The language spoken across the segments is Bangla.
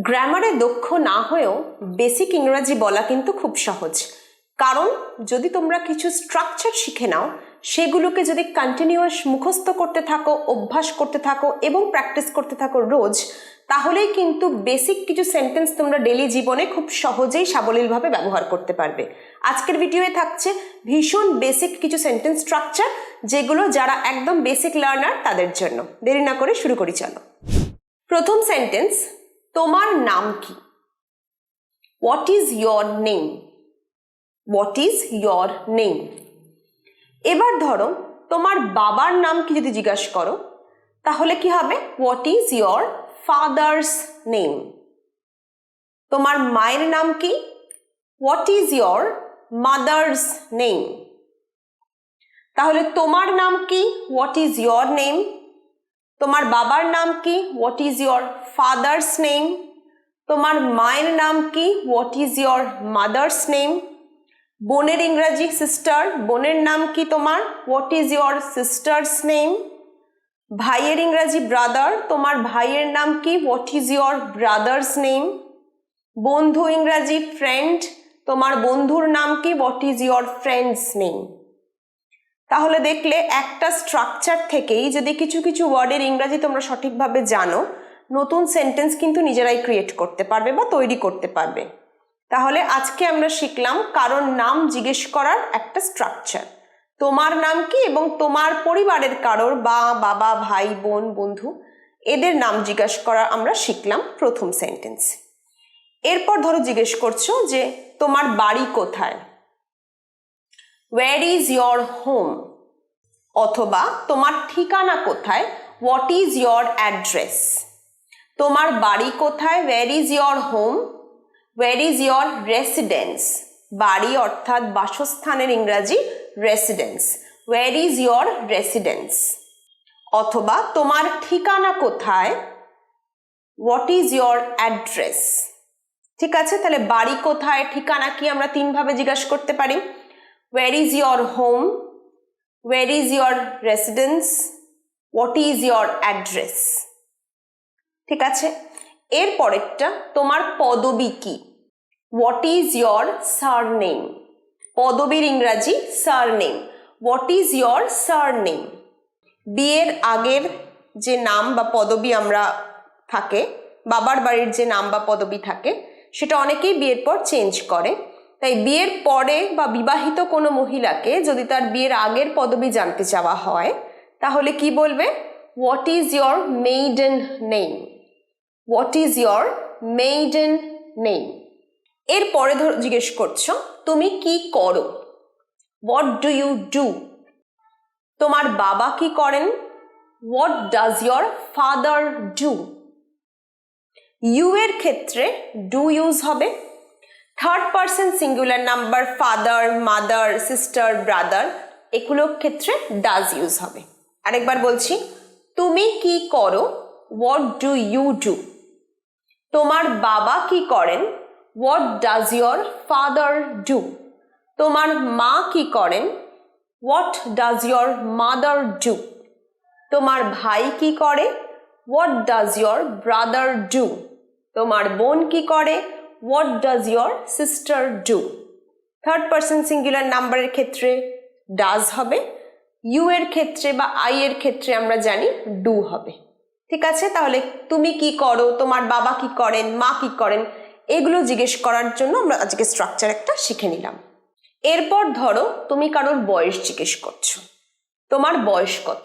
গ্রামারে দক্ষ না হয়েও বেসিক ইংরাজি বলা কিন্তু খুব সহজ, কারণ যদি তোমরা কিছু স্ট্রাকচার শিখে নাও, সেগুলোকে যদি কন্টিনিউয়াস মুখস্থ করতে থাকো, অভ্যাস করতে থাকো এবং প্র্যাকটিস করতে থাকো রোজ, তাহলেই কিন্তু বেসিক কিছু সেন্টেন্স তোমরা ডেইলি জীবনে খুব সহজেই সাবলীলভাবে ব্যবহার করতে পারবে। আজকের ভিডিওয়ে থাকছে ভীষণ বেসিক কিছু সেন্টেন্স স্ট্রাকচার, যেগুলো যারা একদম বেসিক লার্নার তাদের জন্য। দেরি না করে শুরু করি, চলো। প্রথম সেন্টেন্স, তোমার নাম কি? What is your name? What is your name? এবার ধরো তোমার বাবার নাম কি যদি জিজ্ঞাসা করো, তাহলে কি হবে? What is your father's name? তোমার মায়ের নাম কি? What is your mother's name? তাহলে তোমার নাম কি? What is your name? তোমার বাবার নাম কি? What is your father's name? তোমার মায়ের নাম কি? What is your mother's name? বোনের ইংরাজি সিস্টার, বোনের নাম কি তোমার? What is your sisters name? ভাইয়ের ইংরাজি ব্রাদার, তোমার ভাইয়ের নাম কি? What is your brothers name? বন্ধু ইংরাজি ফ্রেন্ড, তোমার বন্ধুর নাম কি? What is your friends name? তাহলে দেখলে একটা স্ট্রাকচার থেকেই যদি কিছু কিছু ওয়ার্ডের ইংরাজি তোমরা সঠিকভাবে জানো, নতুন সেন্টেন্স কিন্তু নিজেরাই ক্রিয়েট করতে পারবে বা তৈরি করতে পারবে। তাহলে আজকে আমরা শিখলাম কারোর নাম জিজ্ঞেস করার একটা স্ট্রাকচার। তোমার নাম কি এবং তোমার পরিবারের কারোর বা বাবা, ভাই, বোন, বন্ধু, এদের নাম জিজ্ঞাসা করা আমরা শিখলাম প্রথম সেন্টেন্স। এরপর ধরো জিজ্ঞেস করছো যে তোমার বাড়ি কোথায়? Where is your home? অথবা তোমার ঠিকানা কোথায়? What is your address? তোমার বাড়ি কোথায়? Where is your home? Where is your residence? বাড়ি অর্থাৎ বাসস্থানের ইংরাজি residence. Where is your residence? অথবা তোমার ঠিকানা কোথায়? What is your address? ঠিক আছে, তাহলে বাড়ি কোথায়, ঠিকানা কি আমরা তিন ভাবে জিজ্ঞাসা করতে পারি। Where is your home? Where is your residence? What is your address? ঠিক আছে, এর পরেরটা, তোমার পদবী কি? What is your surname? পদবীর ইংরাজি surname. What is your surname? বিয়ের আগের যে নাম বা পদবী আমরা থাকে, বাবার বাড়ির যে নাম বা পদবী থাকে, সেটা অনেকেই বিয়ের পর চেঞ্জ করে। তাই বিয়ের পরে বা বিবাহিত কোনো মহিলাকে যদি তার বিয়ের আগের পদবী জানতে চাওয়া হয়, তাহলে কি বলবে? What is your maiden name? What is your maiden name? এরপরে ধরো জিজ্ঞেস করছো তুমি কি করো? What do you do? তোমার বাবা কি করেন? What does your father do? You এর ক্ষেত্রে ডু ইউজ হবে। Third person singular number, father, mother, sister, brother, এগুলোর ক্ষেত্রে ডাজ ইউজ হবে। আরেকবার বলছি, তুমি কি করো? What do you do? তোমার বাবা কি করেন? What does your father do? তোমার মা কি করেন? What does your mother do? তোমার ভাই কি করে? What does your brother do? তোমার বোন কি করে? What does your sister do? Third person singular নাম্বারের ক্ষেত্রে ডাজ হবে, ইউ এর ক্ষেত্রে বা আই এর ক্ষেত্রে আমরা জানি ডু হবে। ঠিক আছে, তাহলে তুমি কি করো, তোমার বাবা কি করেন, মা কি করেন, এগুলো জিজ্ঞেস করার জন্য আমরা আজকে স্ট্রাকচার একটা শিখে নিলাম। এরপর ধরো তুমি কারোর বয়স জিজ্ঞেস করছো, তোমার বয়স কত?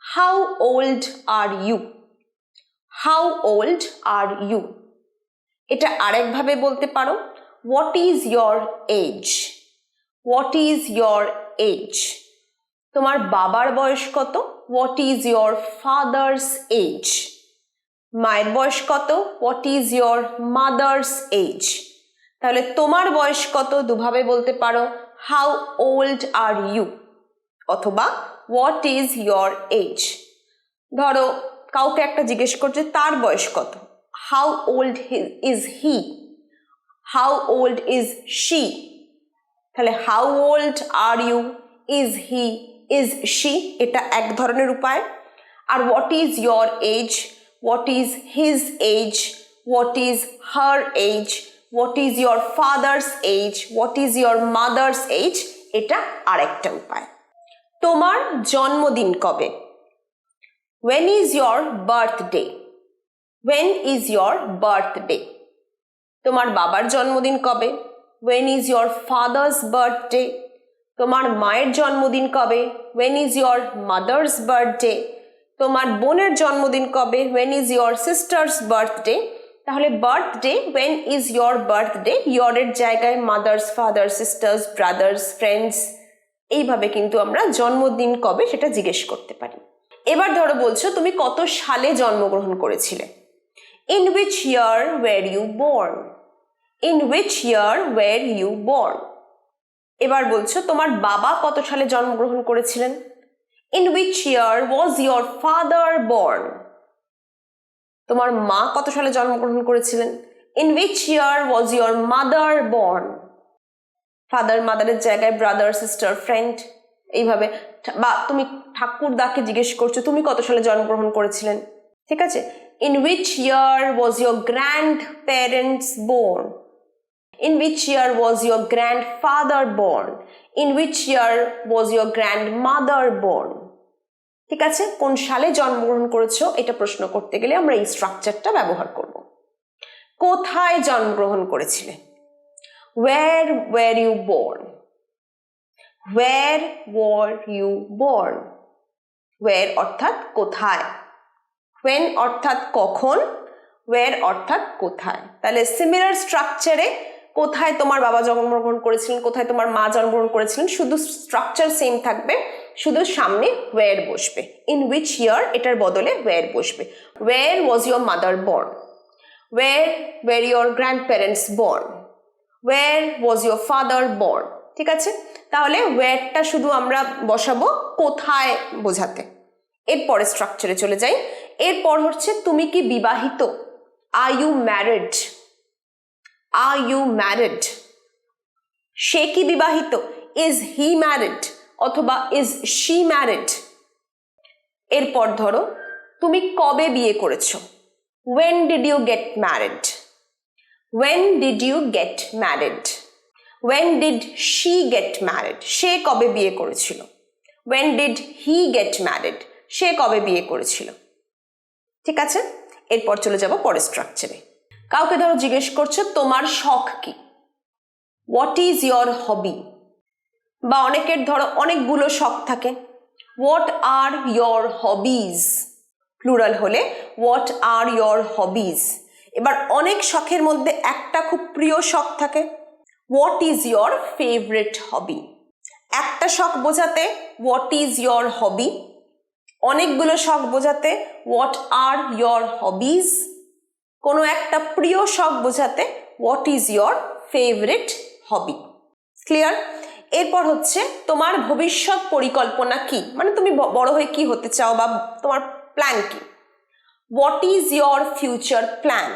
How old are you? How old are you? এটা আরেকভাবে বলতে পারো, what is your age? What is your age? তোমার বাবার বয়স কত? What is your father's age? মায়ের বয়স কত? What is your mother's age? তাহলে তোমার বয়স কত দুভাবে বলতে পারো, হাউ ওল্ড আর ইউ অথবা হোয়াট ইজ ইয়োর এজ। ধরো কাউকে একটা জিজ্ঞেস করছে তার বয়স কত, how old is he? How old is she? তাহলে how old are you, is he, is she, এটা এক ধরনের উপায়। আর what is your age, what is his age, what is her age, what is your father's age, what is your mother's age, এটা আরেকটা উপায়। তোমার জন্মদিন কবে? when is your birthday, when is your birthday? তোমার বাবার জন্মদিন কবে? when is your father's birthday? তোমার মায়ের জন্মদিন কবে? when is your mother's birthday? তোমার বোনের জন্মদিন কবে? when is your sister's birthday? তাহলে birthday, when is your birthday, your এর জায়গায় mother's, father, sisters, brothers, friends, এইভাবে কিন্তু আমরা জন্মদিন কবে সেটা জিজ্ঞেস করতে পারি। এবার ধরো বলছো তুমি কত সালে জন্মগ্রহণ করেছিলে? in which year were you born, in which year were you born? এবার বলছো তোমার বাবা কত সালে জন্মগ্রহণ করেছিলেন? in which year was your father born? তোমার মা কত সালে জন্মগ্রহণ করেছিলেন? in which year was your mother born? Father, মাদারের জায়গায় ব্রাদার, সিস্টার, ফ্রেন্ড, এইভাবে। বা তুমি ঠাকুরদাকে জিজ্ঞেস করছো তুমি কত সালে জন্মগ্রহণ করেছিলেন, ঠিক আছে? in which year was your grandparents born? in which year was your grandfather born? in which year was your grandmother born? ঠিক আছে, কোন সালে জন্মগ্রহণ করেছো এটা প্রশ্ন করতে গেলে আমরা এই স্ট্রাকচারটা ব্যবহার করব। কোথায় জন্মগ্রহণ করেছিলে? where were you born? where were you born? where অর্থাৎ কোথায়, when অর্থাৎ কখন, where অর্থাৎ কোথায়। তাহলে সিমিলার স্ট্রাকচারে কোথায় তোমার বাবা জন্মগ্রহণ করেছিলেন, কোথায় তোমার মা জন্মগ্রহণ করেছিলেন, শুধু স্ট্রাকচার সেম থাকবে, শুধু সামনে where বসবে। in which year এটার বদলে where বসবে। where was your mother born? where were your grandparents born? where was your father born? ঠিক আছে, তাহলে whereটা শুধু আমরা বসাবো কোথায় বোঝাতে। এরপরে স্ট্রাকচারে চলে যাই। এরপর হচ্ছে তুমি কি বিবাহিত? are you married? are you married? সে কি বিবাহিত? is he married? অথবা is she married? এরপর ধরো তুমি কবে বিয়ে করেছো? when did you get married? when did you get married? when did she get married? সে কবে বিয়ে করেছিল? when did he get married? সে কবে বিয়ে করেছিল? ঠিক আছে, এরপর চলে যাব পরের স্ট্রাকচারে। কাউকে ধরো জিজ্ঞেস করছো তোমার শখ কি? what is your hobby? বা অনেকের ধরো অনেকগুলো শখ থাকে, what are your hobbies? Plural হলে what are your hobbies? এবার অনেক শখের মধ্যে একটা খুব প্রিয় শখ থাকে, what is your favorite hobby? একটা শখ বোঝাতে what is your hobby, অনেকগুলো শখ বোঝাতে what are your hobbies, কোনো একটা প্রিয় শখ বোঝাতে what is your favorite hobby. Clear? এরপর হচ্ছে তোমার ভবিষ্যৎ পরিকল্পনা কি, মানে তুমি বড় হয়ে কি হতে চাও বা তোমার প্ল্যান কি? what is your future plan?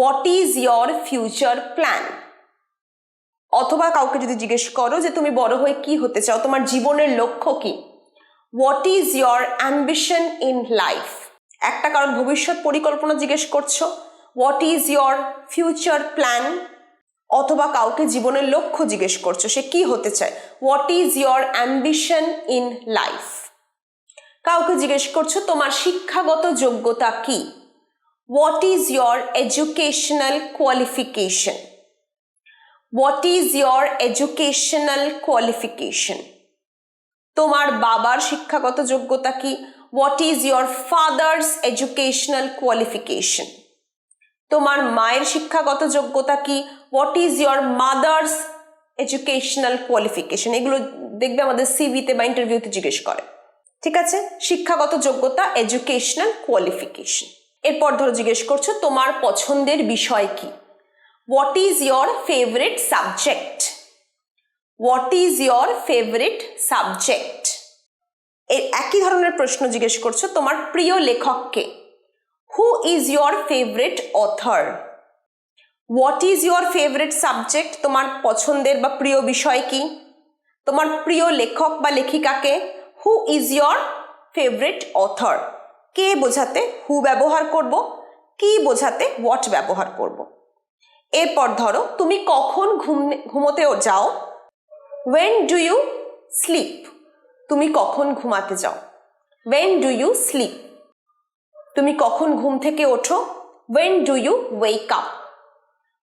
what is your future plan? অথবা কাউকে যদি জিজ্ঞেস করো যে তুমি বড় হয়ে কি হতে চাও, তোমার জীবনের লক্ষ্য কি? what is your ambition in life? একটা কারণ ভবিষ্যৎ পরিকল্পনা জিজ্ঞেস করছো, what is your future plan? অথবা কাউকে জীবনের লক্ষ্য জিজ্ঞেস করছো, সে কি হতে চায়, what is your ambition in life? কাউকে জিজ্ঞেস করছো তোমার শিক্ষাগত যোগ্যতা কি, what is your educational qualification? what is your educational qualification? তোমার বাবার শিক্ষাগত যোগ্যতা কি, what is your father's educational qualification? তোমার মায়ের শিক্ষাগত যোগ্যতা কি, what is your mother's educational qualification? এগুলো দেখবে আমাদের সিভিতে বা ইন্টারভিউতে জিজ্ঞেস করে। ঠিক আছে, শিক্ষাগত যোগ্যতা, এডুকেশনাল কোয়ালিফিকেশন। এরপর ধরো জিজ্ঞেস করছো তোমার পছন্দের বিষয় কি, what is your favorite subject? what is your favorite subject? এর একই ধরনের প্রশ্ন জিজ্ঞেস করছো তোমার প্রিয় লেখক কে, who is your favorite author? what is your favorite subject? তোমার পছন্দের বা প্রিয় বিষয় কি, তোমার প্রিয় লেখক বা লেখিকাকে, who is your favorite author? কে বোঝাতে who ব্যবহার করব, কি বোঝাতে হোয়াট ব্যবহার করব। এরপর ধরো তুমি কখন ঘুমোতে যাও, when do you sleep, তুমি কখন ঘুমাতে যাও, when do you sleep। তুমি কখন ঘুম থেকে ওঠো, when do you wake up,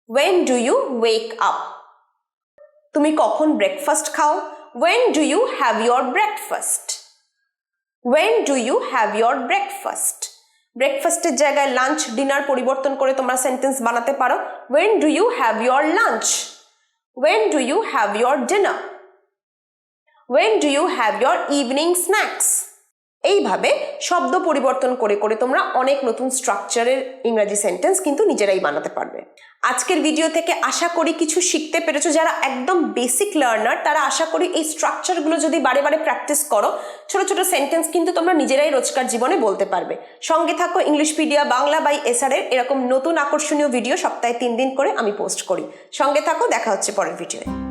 when do you wake up। তুমি কখন ব্রেকফাস্ট খাও, when do you have your breakfast, when do you have your breakfast। ব্রেকফাস্টের জায়গায় লাঞ্চ ডিনার পরিবর্তন করে তোমরা সেন্টেন্স বানাতে পারো, when do you have your lunch, when do you have your dinner, when do you have your evening snacks। এইভাবে শব্দ পরিবর্তন করে করে তোমরা অনেক নতুন স্ট্রাকচারের ইংরেজি সেন্টেন্স কিন্তু নিজেরাই বানাতে পারবে। আজকের ভিডিও থেকে আশা করি কিছু শিখতে পেরেছো। যারা একদম বেসিক লার্নার তারা আশা করি এই স্ট্রাকচারগুলো যদি বারে বারে প্র্যাকটিস করো, ছোট ছোট সেন্টেন্স কিন্তু তোমরা নিজেরাই রোজকার জীবনে বলতে পারবে। সঙ্গে থাকো ইংলিশপিডিয়া বাংলা বাই এসআর এর এরকম নতুন আকর্ষণীয় ভিডিও সপ্তাহে 3 দিন করে আমি পোস্ট করি। সঙ্গে থাকো, দেখা হচ্ছে পরের ভিডিওয়ে।